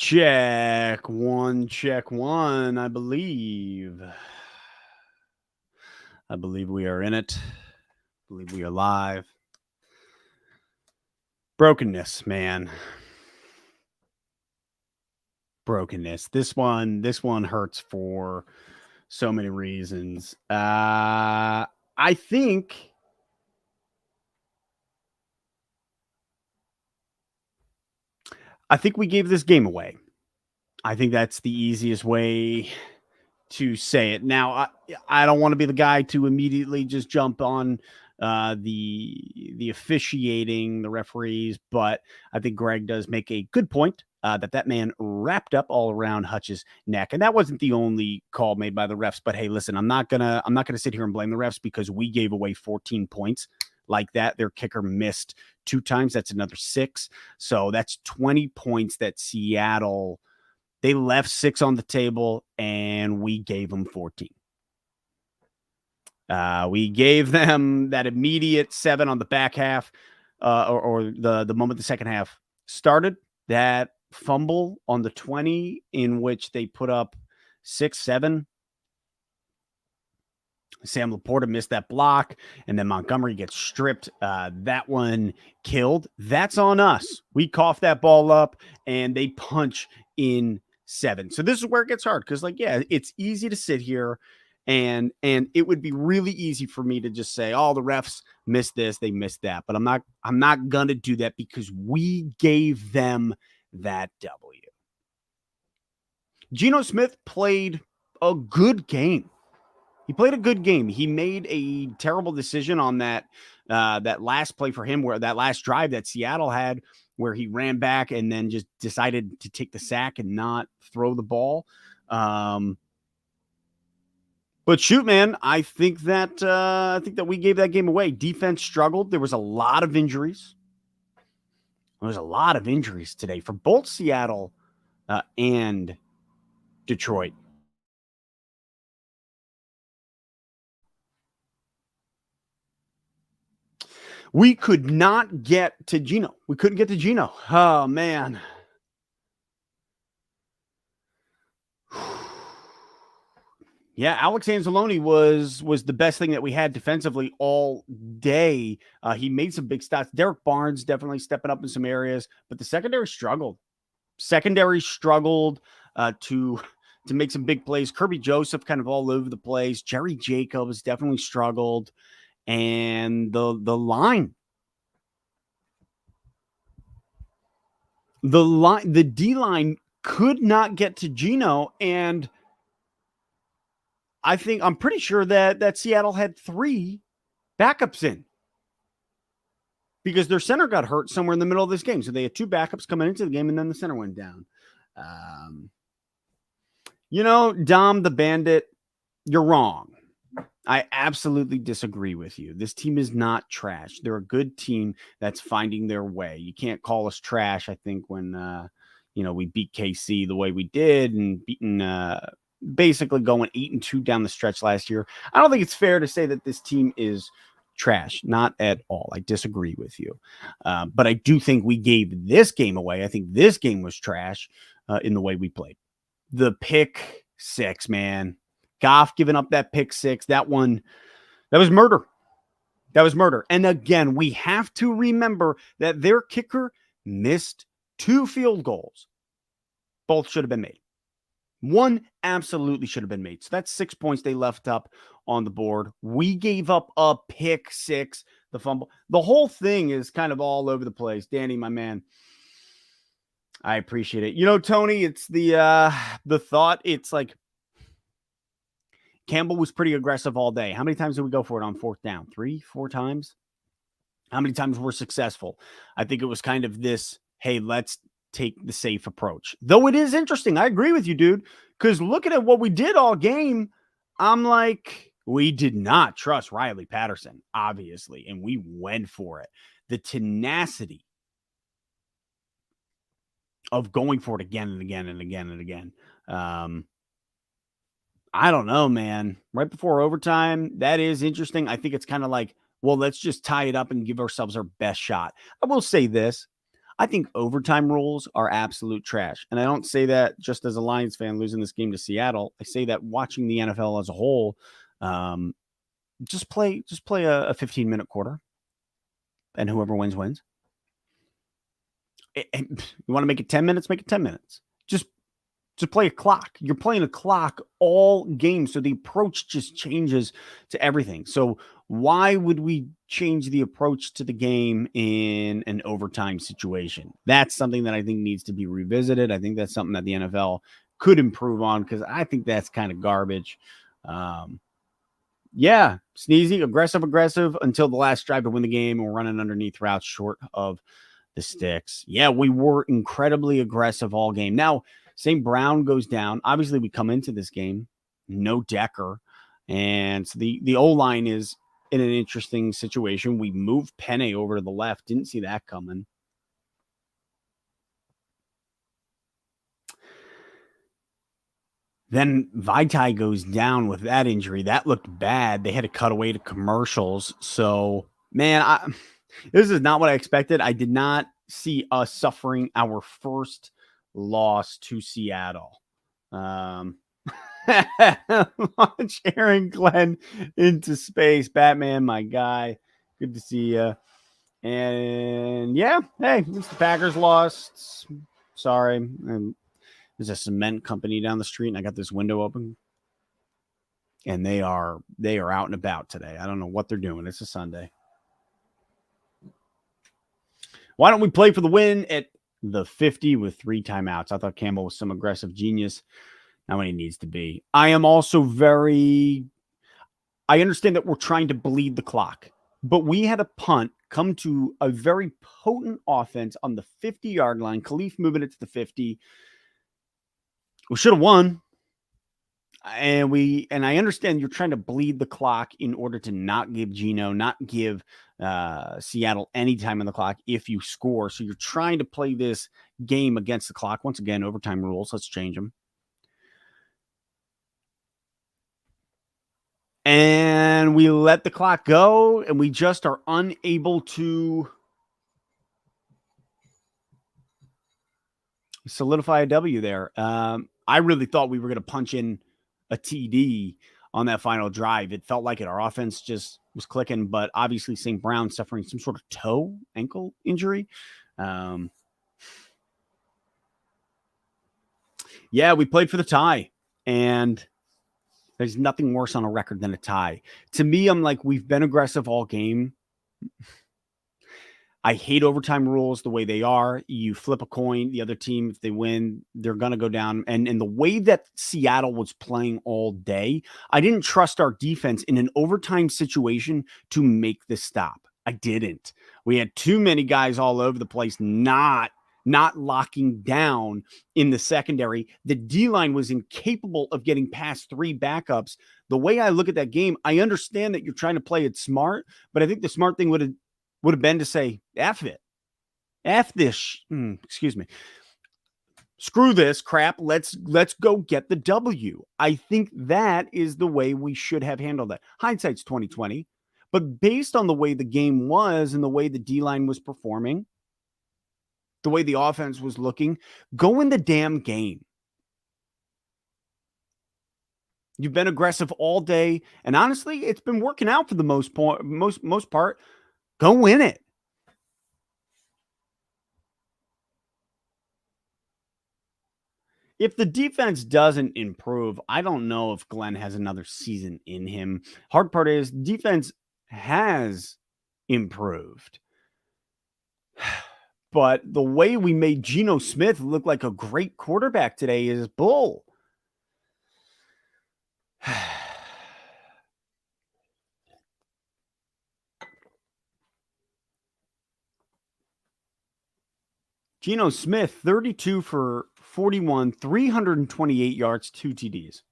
Check one, check one. I believe we are in it. I believe we are live. Brokenness, man. Brokenness. This one hurts for so many reasons. I think we gave this game away. I think that's the easiest way to say it. Now, I don't want to be the guy to immediately just jump on the officiating, the referees, but I think Greg does make a good point that man wrapped up all around Hutch's neck, and that wasn't the only call made by the refs. But hey, listen, I'm not gonna sit here and blame the refs because we gave away 14 points like that. Their kicker missed 2 times. That's another 6. So that's 20 points that Seattle. They left 6 on the table, and we gave them 14. We gave them that immediate 7 on the back half, or the moment the second half started. That fumble on the 20 in which they put up 6-7. Sam Laporta missed that block, and then Montgomery gets stripped. That one killed. That's on us. We cough that ball up, and they punch in 7. So this is where it gets hard because, it's easy to sit here, and it would be really easy for me to just say, "Oh, the refs missed this, they missed that," but I'm not gonna do that because we gave them that W. Geno Smith played a good game. He played a good game. He made a terrible decision on that last play for him, where that last drive that Seattle had, where he ran back and then just decided to take the sack and not throw the ball. But shoot, man, I think that we gave that game away. Defense struggled. There was a lot of injuries. There was a lot of injuries today for both Seattle and Detroit. We could not get to Geno. We couldn't get to Geno. Oh, man. Yeah, Alex Anzalone was the best thing that we had defensively all day. He made some big stats. Derek Barnes definitely stepping up in some areas, but the secondary struggled. To make some big plays. Kirby Joseph kind of all over the place. Jerry Jacobs definitely struggled. And the line. The D-line could not get to Geno, and I'm pretty sure that Seattle had 3 backups in because their center got hurt somewhere in the middle of this game. So they had 2 backups coming into the game, and then the center went down. Dom the Bandit, you're wrong. I absolutely disagree with you. This team is not trash. They're a good team that's finding their way. You can't call us trash, I think, when we beat KC the way we did and beaten basically going 8-2 down the stretch last year. I don't think it's fair to say that this team is trash. Not at all. I disagree with you. But I do think we gave this game away. I think this game was trash in the way we played. The pick 6, man. Goff giving up that pick 6, that was murder. That was murder. And again, we have to remember that their kicker missed 2 field goals. Both should have been made. 1 absolutely should have been made. So that's 6 points they left up on the board. We gave up a pick 6, the fumble. The whole thing is kind of all over the place. Danny, my man, I appreciate it. Tony, it's the thought. It's like, Campbell was pretty aggressive all day. How many times did we go for it on 4th down? 3, 4 times? How many times were successful? I think it was kind of this, hey, let's take the safe approach. Though it is interesting. I agree with you, dude, because looking at what we did all game, I'm like, we did not trust Riley Patterson, obviously, and we went for it. The tenacity of going for it again and again and again and again. I don't know, man. Right before overtime, that is interesting. I think it's kind of like, well, let's just tie it up and give ourselves our best shot. I will say this. I think overtime rules are absolute trash. And I don't say that just as a Lions fan losing this game to Seattle. I say that watching the NFL as a whole, just play a 15-minute quarter, and whoever wins. And you want to make it 10 minutes, make it 10 minutes. Just play a clock. You're playing a clock all game, so the approach just changes to everything. So why would we change the approach to the game in an overtime situation? That's something that I think needs to be revisited. I think that's something that the NFL could improve on, because I think that's kind of garbage. Yeah, sneezy, aggressive until the last drive to win the game, and we're running underneath routes short of the sticks. Yeah, we were incredibly aggressive all game. Now, St. Brown goes down. Obviously, we come into this game, no Decker. And so the O-line is in an interesting situation. We moved Penne over to the left. Didn't see that coming. Then Vaitai goes down with that injury. That looked bad. They had to cut away to commercials. So, man, this is not what I expected. I did not see us suffering our first loss to Seattle. Launch Aaron Glenn into space. Batman, my guy. Good to see you. And yeah, hey, at least the Packers lost. Sorry. There's a cement company down the street, and I got this window open. And they are out and about today. I don't know what they're doing. It's a Sunday. Why don't we play for the win at the 50 with 3 timeouts? I thought Campbell was some aggressive genius. Not when he needs to be. I am also I understand that we're trying to bleed the clock, but we had a punt come to a very potent offense on the 50-yard line. Khalif moving it to the 50. We should have won. And I understand you're trying to bleed the clock in order to not give Seattle any time on the clock if you score. So you're trying to play this game against the clock. Once again, overtime rules. Let's change them. And we let the clock go, and we just are unable to solidify a W there. I really thought we were going to punch in a TD on that final drive. It felt like it. Our offense just was clicking, but obviously St. Brown suffering some sort of ankle injury. Yeah, we played for the tie, and there's nothing worse on a record than a tie. To me, I'm like, we've been aggressive all game. I hate overtime rules the way they are. You flip a coin, the other team, if they win, they're going to go down. And the way that Seattle was playing all day, I didn't trust our defense in an overtime situation to make the stop. I didn't. We had too many guys all over the place not locking down in the secondary. The D-line was incapable of getting past 3 backups. The way I look at that game, I understand that you're trying to play it smart, but I think the smart thing would have been to say, F it. F this. Excuse me. Screw this crap. Let's go get the W. I think that is the way we should have handled that. Hindsight's 2020. But based on the way the game was and the way the D-line was performing, the way the offense was looking, go in the damn game. You've been aggressive all day, and honestly, it's been working out for the most part. Go win it. If the defense doesn't improve, I don't know if Glenn has another season in him. Hard part is defense has improved. But the way we made Geno Smith look like a great quarterback today is bull. Geno Smith, 32 for 41, 328 yards, 2 TDs.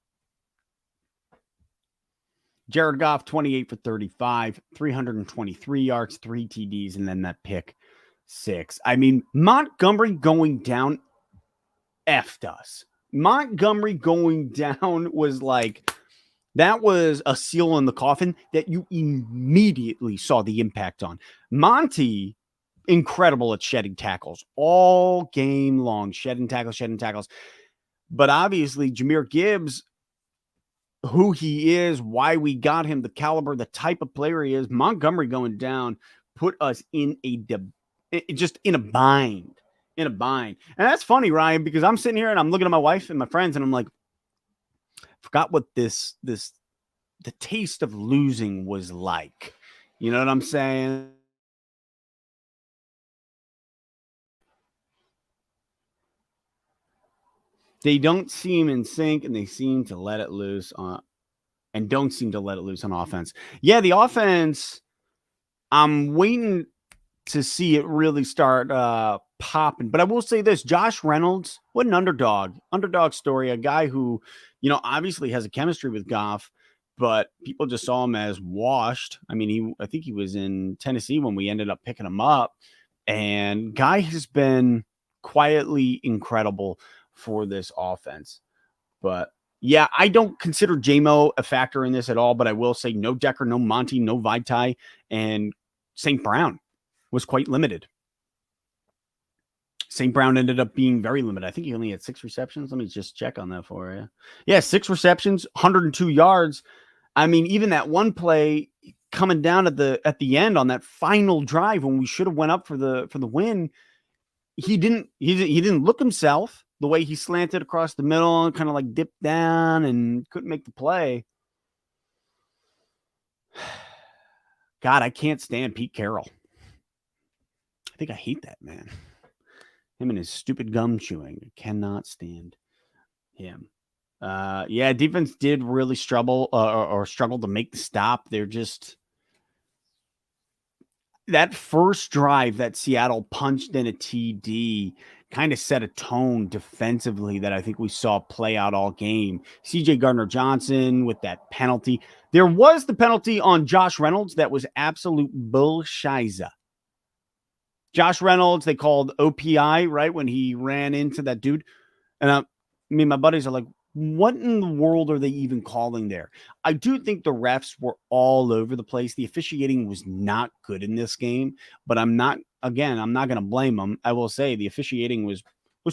Jared Goff, 28 for 35, 323 yards, 3 TDs, and then that pick 6. I mean, Montgomery going down effed us. Montgomery going down was like, that was a seal in the coffin that you immediately saw the impact on. Monty incredible at shedding tackles all game long, shedding tackles. But obviously, Jahmyr Gibbs, who he is, why we got him, the caliber, the type of player he is, Montgomery going down put us in just in a bind. In a bind. And that's funny, Ryan, because I'm sitting here and I'm looking at my wife and my friends and I'm like, forgot what the taste of losing was like. You know what I'm saying? They don't seem in sync and they seem to let it loose on and don't seem to let it loose on offense. Yeah, the offense, I'm waiting to see it really start popping. But I will say this, Josh Reynolds, what an underdog story, a guy who, obviously has a chemistry with Goff, but people just saw him as washed. I mean, I think he was in Tennessee when we ended up picking him up, and guy has been quietly incredible for this offense. But yeah, I don't consider JMO a factor in this at all, but I will say no Decker, no Monty, no Vitae, and St. Brown was quite limited. St. Brown ended up being very limited. I think he only had 6 receptions. Let me just check on that for you. Yeah, 6 receptions, 102 yards. I mean, even that one play coming down at the end on that final drive when we should have went up for the win, he didn't look himself the way he slanted across the middle and kind of like dipped down and couldn't make the play. God, I can't stand Pete Carroll. I think I hate that man. Him and his stupid gum chewing. I cannot stand him. Yeah, defense did really struggle to make the stop. They're just that first drive that Seattle punched in a TD kind of set a tone defensively that I think we saw play out all game. CJ Gardner-Johnson with that penalty. There was the penalty on Josh Reynolds that was absolute bullshiza. Josh Reynolds, they called OPI, right, when he ran into that dude. And me and my buddies are like, what in the world are they even calling there? I do think the refs were all over the place. The officiating was not good in this game, but I'm not going to blame them. I will say the officiating was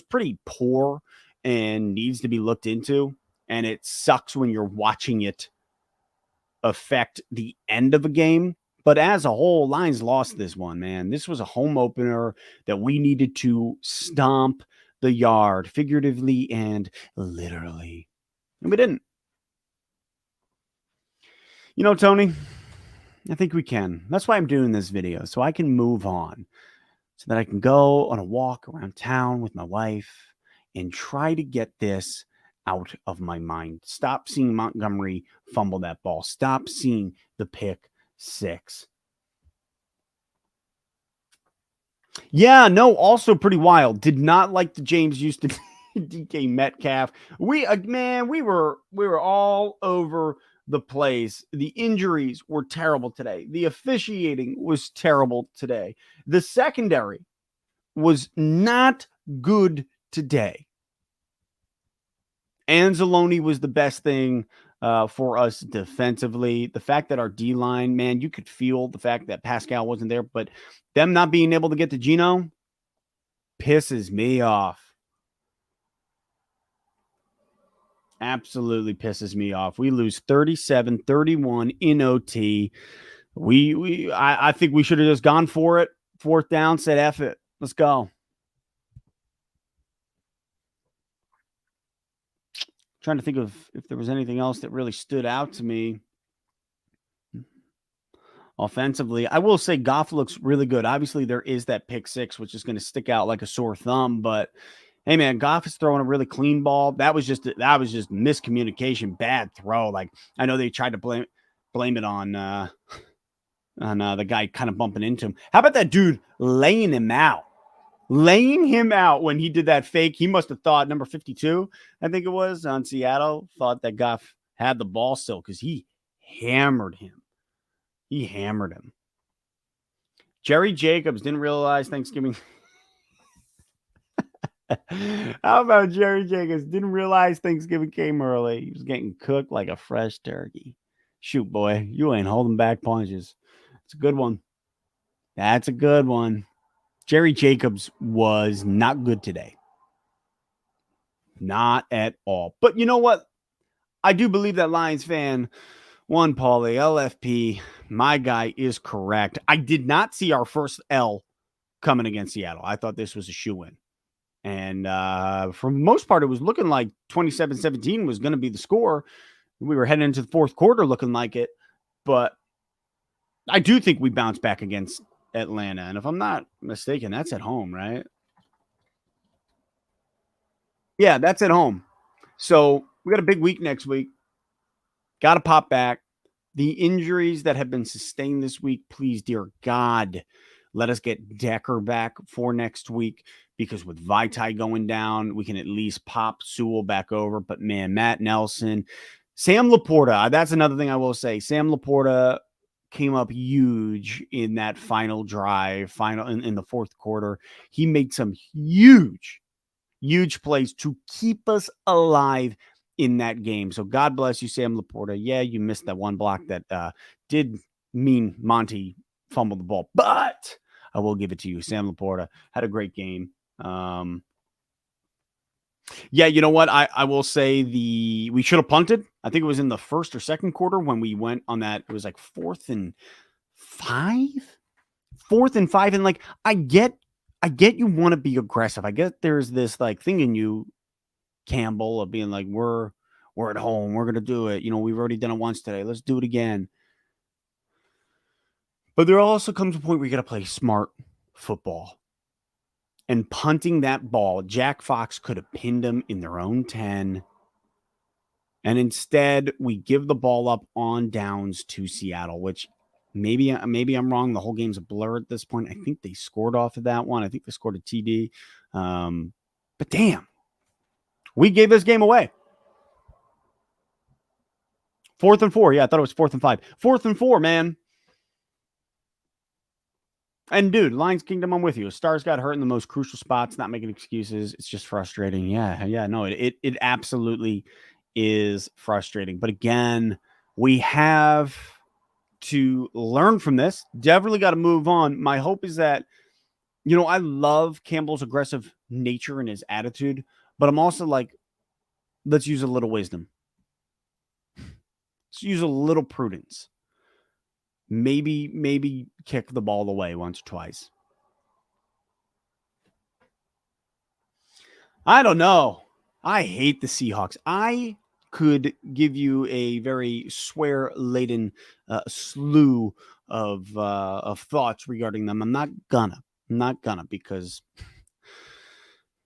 pretty poor and needs to be looked into. And it sucks when you're watching it affect the end of a game. But as a whole, Lions lost this one, man. This was a home opener that we needed to stomp the yard, figuratively and literally. And we didn't. Tony, I think we can. That's why I'm doing this video, so I can move on, so that I can go on a walk around town with my wife and try to get this out of my mind. Stop seeing Montgomery fumble that ball. Stop seeing the pick 6. Yeah, no, also pretty wild. Did not like the James Houston DK Metcalf. We were all over the place. The injuries were terrible today. The officiating was terrible today. The secondary was not good today. Anzalone was the best thing for us defensively. The fact that our D-line, man, you could feel the fact that Pascal wasn't there, but them not being able to get to Geno pisses me off. Absolutely pisses me off. We lose 37-31 in OT. I think we should have just gone for it. 4th down, said F it. Let's go. Trying to think of if there was anything else that really stood out to me offensively. I will say Goff looks really good. Obviously, there is that pick 6, which is going to stick out like a sore thumb. But hey, man, Goff is throwing a really clean ball. That was just miscommunication, bad throw. Like I know they tried to blame it on the guy kind of bumping into him. How about that dude laying him out? Laying him out when he did that fake. He must have thought number 52, I think it was, on Seattle, thought that Goff had the ball still because he hammered him. Jerry Jacobs didn't realize Thanksgiving. How about Jerry Jacobs didn't realize Thanksgiving came early? He was getting cooked like a fresh turkey. Shoot, boy, you ain't holding back punches. It's a good one. That's a good one. Jerry Jacobs was not good today. Not at all. But you know what? I do believe that Lions fan, one Paulie, LFP, my guy is correct. I did not see our first L coming against Seattle. I thought this was a shoe-in. And for the most part, it was looking like 27-17 was going to be the score. We were heading into the fourth quarter looking like it. But I do think we bounced back against Atlanta. And if I'm not mistaken, that's at home, right? Yeah, that's at home. So we got a big week next week. Got to pop back. The injuries that have been sustained this week, please, dear God, let us get Decker back for next week, because with Vitae going down, we can at least pop Sewell back over. But man, Matt Nelson, Sam Laporta, that's another thing I will say. Sam Laporta came up huge in that final drive, in the fourth quarter. He made some huge plays to keep us alive in that game. So God bless you, Sam Laporta. Yeah, you missed that one block that did mean Monty fumbled the ball, but I will give it to you. Sam Laporta had a great game. Yeah, you know what? I will say we should have punted. I think it was in the first or second quarter when we went on that. It was like 4th and 5. And like, I get you want to be aggressive. I get there's this like thing in you, Campbell, of being like, we're at home, we're gonna do it. We've already done it once today. Let's do it again. But there also comes a point where you gotta play smart football. And punting that ball, Jack Fox could have pinned them in their own 10. And instead, we give the ball up on downs to Seattle, which maybe I'm wrong. The whole game's a blur at this point. I think they scored off of that one. I think they scored a TD. But damn, we gave this game away. 4th and 4. Yeah, I thought it was 4th and 5. 4th and 4, man. And dude, Lions Kingdom, I'm with you. Stars got hurt in the most crucial spots, not making excuses. It's just frustrating. Yeah, no, it absolutely is frustrating. But again, we have to learn from this. Definitely got to move on. My hope is that, I love Campbell's aggressive nature and his attitude, but I'm also like, let's use a little wisdom. Let's use a little prudence. Maybe kick the ball away once or twice. I don't know. I hate the Seahawks. I could give you a very swear-laden slew of thoughts regarding them. I'm not gonna, because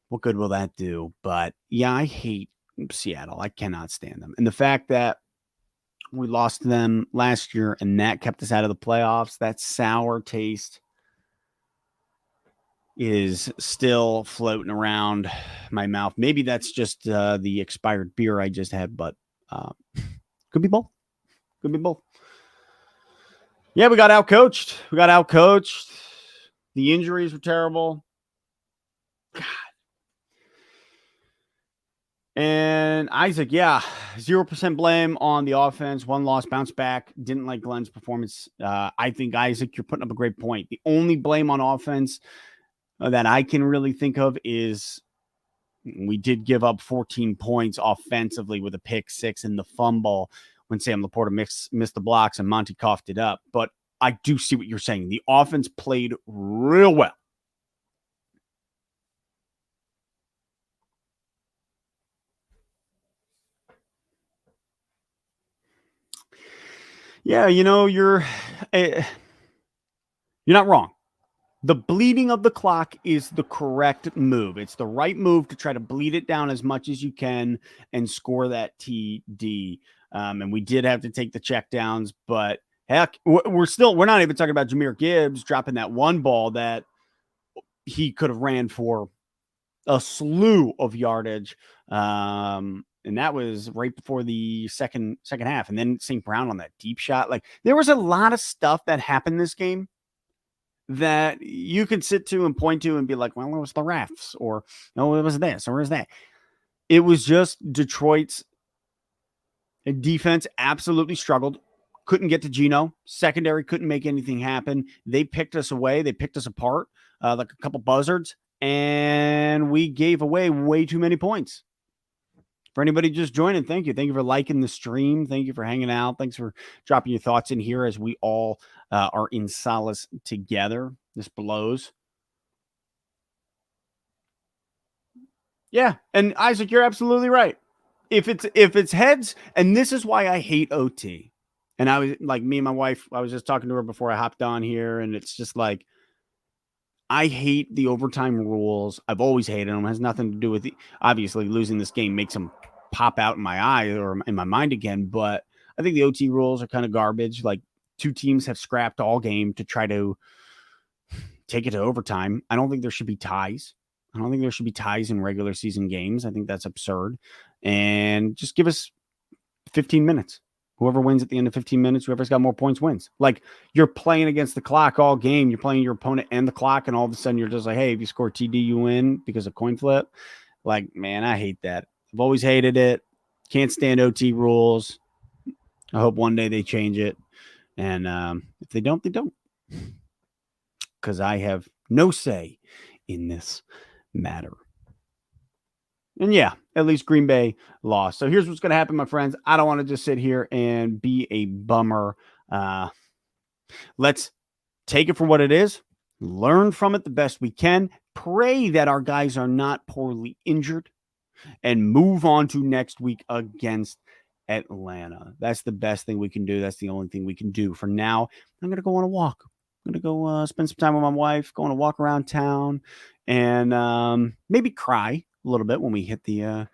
what good will that do? But yeah, I hate Seattle. I cannot stand them. And the fact that we lost to them last year and that kept us out of the playoffs, that sour taste is still floating around my mouth. Maybe that's just the expired beer I just had, but could be both. Could be both. Yeah, we got outcoached. The injuries were terrible. God. And Isaac, 0% blame on the offense. 1 loss, bounce back. Didn't like Glenn's performance. I think, Isaac, you're putting up a great point. The only blame on offense that I can really think of is we did give up 14 points offensively with a pick 6 and the fumble when Sam Laporta missed the blocks and Monty coughed it up. But I do see what you're saying. The offense played real well. Yeah, you're not wrong. The bleeding of the clock is the correct move. It's the right move to try to bleed it down as much as you can and score that TD. And we did have to take the checkdowns, but heck, we're not even talking about Jahmyr Gibbs dropping that one ball that he could have ran for a slew of yardage. And that was right before the second half. And then St. Brown on that deep shot. Like, there was a lot of stuff that happened this game that you could sit to and point to and be like, well, it was the refs, or no, it was this, or it was that. It was just Detroit's defense absolutely struggled. Couldn't get to Geno. Secondary couldn't make anything happen. They picked us away. They picked us apart. like a couple buzzards, and we gave away way too many points. For anybody just joining, thank you. Thank you for liking the stream. Thank you for hanging out. Thanks for dropping your thoughts in here as we all are in solace together. This blows. Yeah, and Isaac, you're absolutely right. If it's heads, and this is why I hate OT. And I was like, me and my wife, I was just talking to her before I hopped on here, and it's just like, I hate the overtime rules. I've always hated them. It has nothing to do with obviously losing this game makes them pop out in my eye or in my mind again. But I think the OT rules are kind of garbage. Like, two teams have scrapped all game to try to take it to overtime. I don't think there should be ties. I don't think there should be ties in regular season games. I think that's absurd. And just give us 15 minutes. Whoever wins at the end of 15 minutes, whoever's got more points wins. Like, you're playing against the clock all game. You're playing your opponent and the clock, and all of a sudden you're just like, hey, if you score TD, you win because of coin flip. Like, man, I hate that. I've always hated it. Can't stand OT rules. I hope one day they change it. And if they don't, they don't. Because I have no say in this matter. And yeah, at least Green Bay lost. So here's what's going to happen, my friends. I don't want to just sit here and be a bummer. Let's take it for what it is, learn from it the best we can, pray that our guys are not poorly injured, and move on to next week against Atlanta. That's the best thing we can do. That's the only thing we can do. For now, I'm going to go on a walk. I'm going to go spend some time with my wife, go on a walk around town, and maybe cry a little bit when we hit the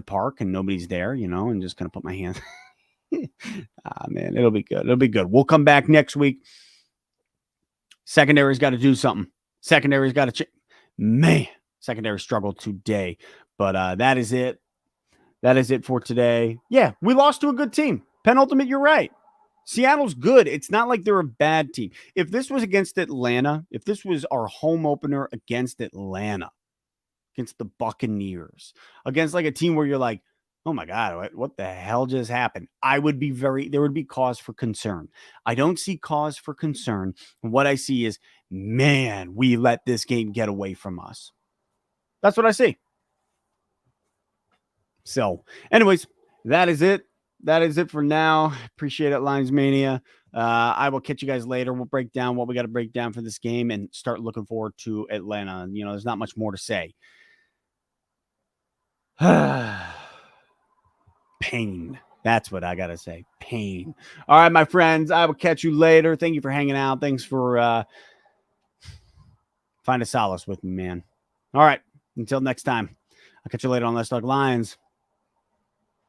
park and nobody's there, and just kind of put my hands. Man, it'll be good. It'll be good. We'll come back next week. Secondary's got to do something. Secondary's got to change. Man, secondary struggled today, but that is it. That is it for today. Yeah, we lost to a good team. Penultimate, you're right. Seattle's good. It's not like they're a bad team. If this was against Atlanta, if this was our home opener against Atlanta, against the Buccaneers, against like a team where you're like, oh my God, what the hell just happened? There would be cause for concern. I don't see cause for concern. What I see is, man, we let this game get away from us. That's what I see. So anyways, that is it. That is it for now. Appreciate it, Lions Mania. I will catch you guys later. We'll break down what we got to break down for this game and start looking forward to Atlanta. There's not much more to say. Pain. That's what I got to say. Pain. All right, my friends. I will catch you later. Thank you for hanging out. Thanks for finding solace with me, man. All right. Until next time. I'll catch you later on Let's Talk Lions.